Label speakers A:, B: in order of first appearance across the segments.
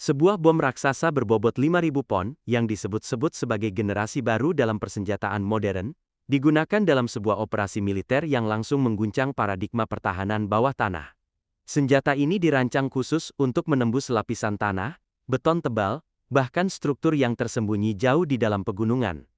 A: Sebuah bom raksasa berbobot 5.000 pon, yang disebut-sebut sebagai generasi baru dalam persenjataan modern, digunakan dalam sebuah operasi militer yang langsung mengguncang paradigma pertahanan bawah tanah. Senjata ini dirancang khusus untuk menembus lapisan tanah, beton tebal, bahkan struktur yang tersembunyi jauh di dalam pegunungan.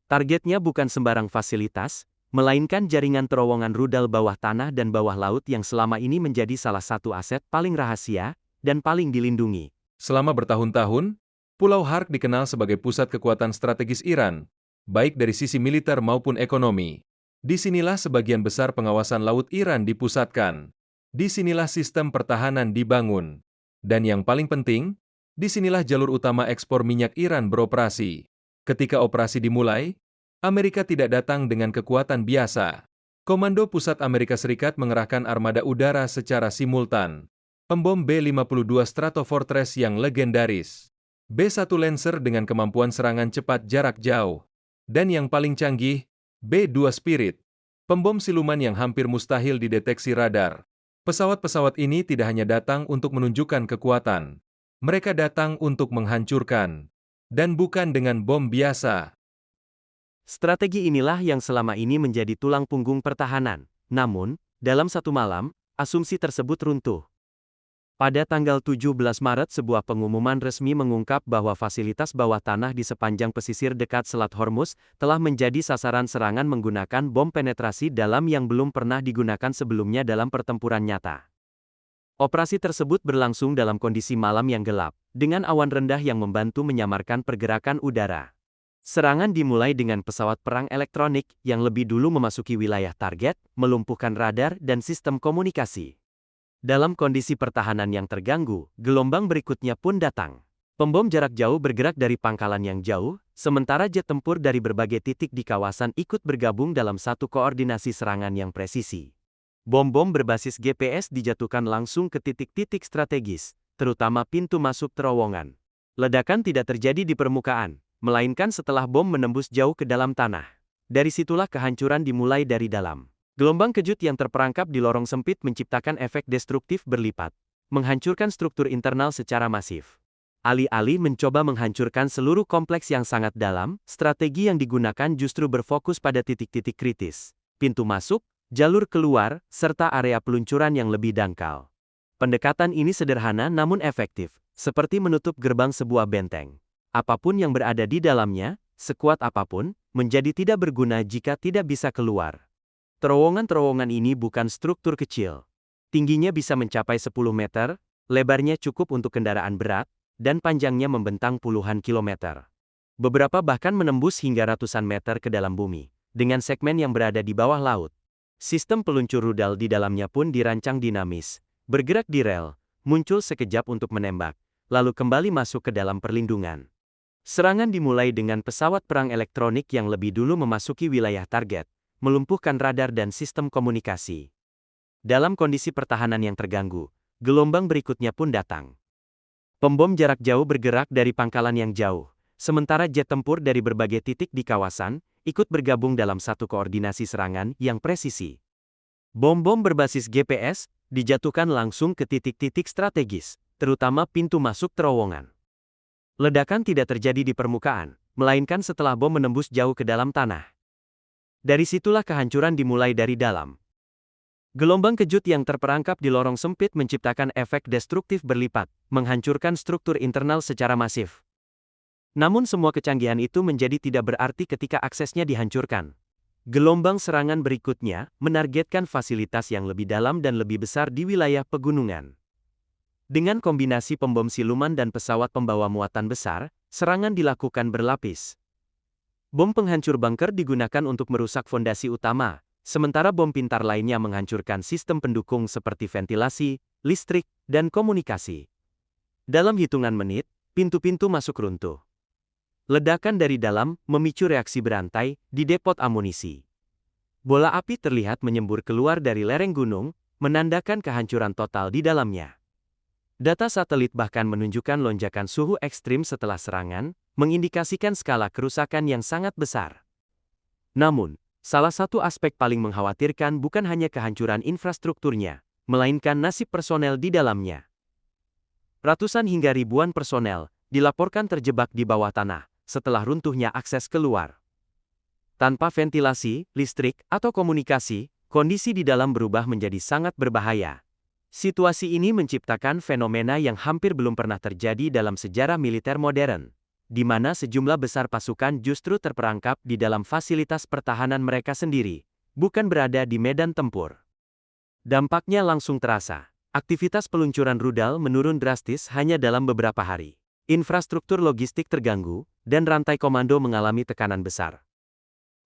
A: Targetnya bukan sembarang fasilitas, melainkan jaringan terowongan rudal bawah tanah dan bawah laut yang selama ini menjadi salah satu aset paling rahasia dan paling dilindungi.
B: Selama bertahun-tahun, Pulau Hark dikenal sebagai pusat kekuatan strategis Iran, baik dari sisi militer maupun ekonomi. Disinilah sebagian besar pengawasan laut Iran dipusatkan. Disinilah sistem pertahanan dibangun. Dan yang paling penting, disinilah jalur utama ekspor minyak Iran beroperasi. Ketika operasi dimulai, Amerika tidak datang dengan kekuatan biasa. Komando Pusat Amerika Serikat mengerahkan armada udara secara simultan. Pembom B-52 Stratofortress yang legendaris, B-1 Lancer dengan kemampuan serangan cepat jarak jauh, dan yang paling canggih, B-2 Spirit, pembom siluman yang hampir mustahil dideteksi radar. Pesawat-pesawat ini tidak hanya datang untuk menunjukkan kekuatan, mereka datang untuk menghancurkan, dan bukan dengan bom biasa.
A: Strategi inilah yang selama ini menjadi tulang punggung pertahanan. Namun, dalam satu malam, asumsi tersebut runtuh. Pada tanggal 17 Maret sebuah pengumuman resmi mengungkap bahwa fasilitas bawah tanah di sepanjang pesisir dekat Selat Hormuz telah menjadi sasaran serangan menggunakan bom penetrasi dalam yang belum pernah digunakan sebelumnya dalam pertempuran nyata. Operasi tersebut berlangsung dalam kondisi malam yang gelap, dengan awan rendah yang membantu menyamarkan pergerakan udara. Serangan dimulai dengan pesawat perang elektronik yang lebih dulu memasuki wilayah target, melumpuhkan radar dan sistem komunikasi. Dalam kondisi pertahanan yang terganggu, gelombang berikutnya pun datang. Pembom jarak jauh bergerak dari pangkalan yang jauh, sementara jet tempur dari berbagai titik di kawasan ikut bergabung dalam satu koordinasi serangan yang presisi. Bom-bom berbasis GPS dijatuhkan langsung ke titik-titik strategis, terutama pintu masuk terowongan. Ledakan tidak terjadi di permukaan, melainkan setelah bom menembus jauh ke dalam tanah. Dari situlah kehancuran dimulai dari dalam. Gelombang kejut yang terperangkap di lorong sempit menciptakan efek destruktif berlipat, menghancurkan struktur internal secara masif. Alih-alih mencoba menghancurkan seluruh kompleks yang sangat dalam, strategi yang digunakan justru berfokus pada titik-titik kritis, pintu masuk, jalur keluar, serta area peluncuran yang lebih dangkal. Pendekatan ini sederhana namun efektif, seperti menutup gerbang sebuah benteng. Apapun yang berada di dalamnya, sekuat apapun, menjadi tidak berguna jika tidak bisa keluar. Terowongan-terowongan ini bukan struktur kecil. Tingginya bisa mencapai 10 meter, lebarnya cukup untuk kendaraan berat, dan panjangnya membentang puluhan kilometer. Beberapa bahkan menembus hingga ratusan meter ke dalam bumi, dengan segmen yang berada di bawah laut. Sistem peluncur rudal di dalamnya pun dirancang dinamis, bergerak di rel, muncul sekejap untuk menembak, lalu kembali masuk ke dalam perlindungan. Serangan dimulai dengan pesawat perang elektronik yang lebih dulu memasuki wilayah target, melumpuhkan radar dan sistem komunikasi. Dalam kondisi pertahanan yang terganggu, gelombang berikutnya pun datang. Pembom jarak jauh bergerak dari pangkalan yang jauh, sementara jet tempur dari berbagai titik di kawasan ikut bergabung dalam satu koordinasi serangan yang presisi. Bom-bom berbasis GPS dijatuhkan langsung ke titik-titik strategis, terutama pintu masuk terowongan. Ledakan tidak terjadi di permukaan, melainkan setelah bom menembus jauh ke dalam tanah. Dari situlah kehancuran dimulai dari dalam. Gelombang kejut yang terperangkap di lorong sempit menciptakan efek destruktif berlipat, menghancurkan struktur internal secara masif. Namun semua kecanggihan itu menjadi tidak berarti ketika aksesnya dihancurkan. Gelombang serangan berikutnya menargetkan fasilitas yang lebih dalam dan lebih besar di wilayah pegunungan. Dengan kombinasi pembom siluman dan pesawat pembawa muatan besar, serangan dilakukan berlapis. Bom penghancur bunker digunakan untuk merusak fondasi utama, sementara bom pintar lainnya menghancurkan sistem pendukung seperti ventilasi, listrik, dan komunikasi. Dalam hitungan menit, pintu-pintu masuk runtuh. Ledakan dari dalam memicu reaksi berantai di depot amunisi. Bola api terlihat menyembur keluar dari lereng gunung, menandakan kehancuran total di dalamnya. Data satelit bahkan menunjukkan lonjakan suhu ekstrim setelah serangan, mengindikasikan skala kerusakan yang sangat besar. Namun, salah satu aspek paling mengkhawatirkan bukan hanya kehancuran infrastrukturnya, melainkan nasib personel di dalamnya. Ratusan hingga ribuan personel dilaporkan terjebak di bawah tanah setelah runtuhnya akses keluar. Tanpa ventilasi, listrik, atau komunikasi, kondisi di dalam berubah menjadi sangat berbahaya. Situasi ini menciptakan fenomena yang hampir belum pernah terjadi dalam sejarah militer modern, di mana sejumlah besar pasukan justru terperangkap di dalam fasilitas pertahanan mereka sendiri, bukan berada di medan tempur. Dampaknya langsung terasa. Aktivitas peluncuran rudal menurun drastis hanya dalam beberapa hari. Infrastruktur logistik terganggu, dan rantai komando mengalami tekanan besar.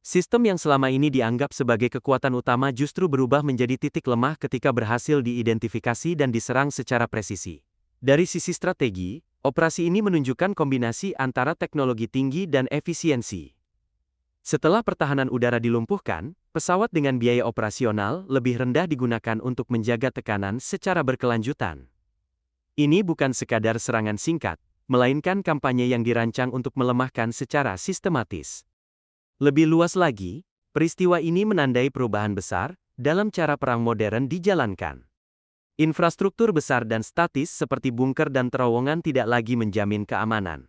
A: Sistem yang selama ini dianggap sebagai kekuatan utama justru berubah menjadi titik lemah ketika berhasil diidentifikasi dan diserang secara presisi. Dari sisi strategi, operasi ini menunjukkan kombinasi antara teknologi tinggi dan efisiensi. Setelah pertahanan udara dilumpuhkan, pesawat dengan biaya operasional lebih rendah digunakan untuk menjaga tekanan secara berkelanjutan. Ini bukan sekadar serangan singkat, melainkan kampanye yang dirancang untuk melemahkan secara sistematis. Lebih luas lagi, peristiwa ini menandai perubahan besar dalam cara perang modern dijalankan. Infrastruktur besar dan statis seperti bunker dan terowongan tidak lagi menjamin keamanan.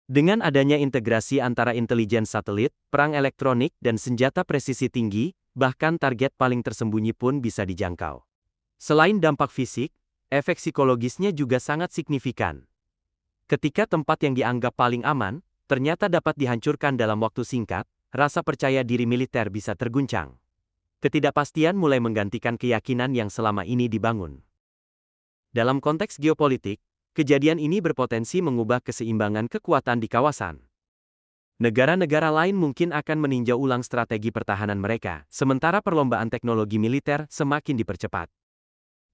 A: Dengan adanya integrasi antara intelijen satelit, perang elektronik, dan senjata presisi tinggi, bahkan target paling tersembunyi pun bisa dijangkau. Selain dampak fisik, efek psikologisnya juga sangat signifikan. Ketika tempat yang dianggap paling aman, ternyata dapat dihancurkan dalam waktu singkat, rasa percaya diri militer bisa terguncang. Ketidakpastian mulai menggantikan keyakinan yang selama ini dibangun. Dalam konteks geopolitik, kejadian ini berpotensi mengubah keseimbangan kekuatan di kawasan. Negara-negara lain mungkin akan meninjau ulang strategi pertahanan mereka, sementara perlombaan teknologi militer semakin dipercepat.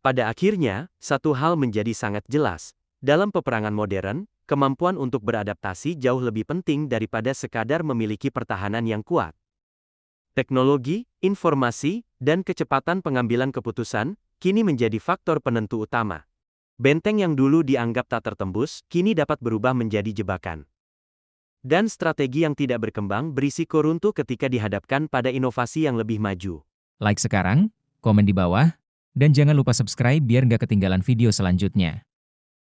A: Pada akhirnya, satu hal menjadi sangat jelas. Dalam peperangan modern, kemampuan untuk beradaptasi jauh lebih penting daripada sekadar memiliki pertahanan yang kuat. Teknologi, informasi, dan kecepatan pengambilan keputusan kini menjadi faktor penentu utama. Benteng yang dulu dianggap tak tertembus, kini dapat berubah menjadi jebakan. Dan strategi yang tidak berkembang berisiko runtuh ketika dihadapkan pada inovasi yang lebih maju.
C: Like sekarang, komen di bawah, dan jangan lupa subscribe biar nggak ketinggalan video selanjutnya.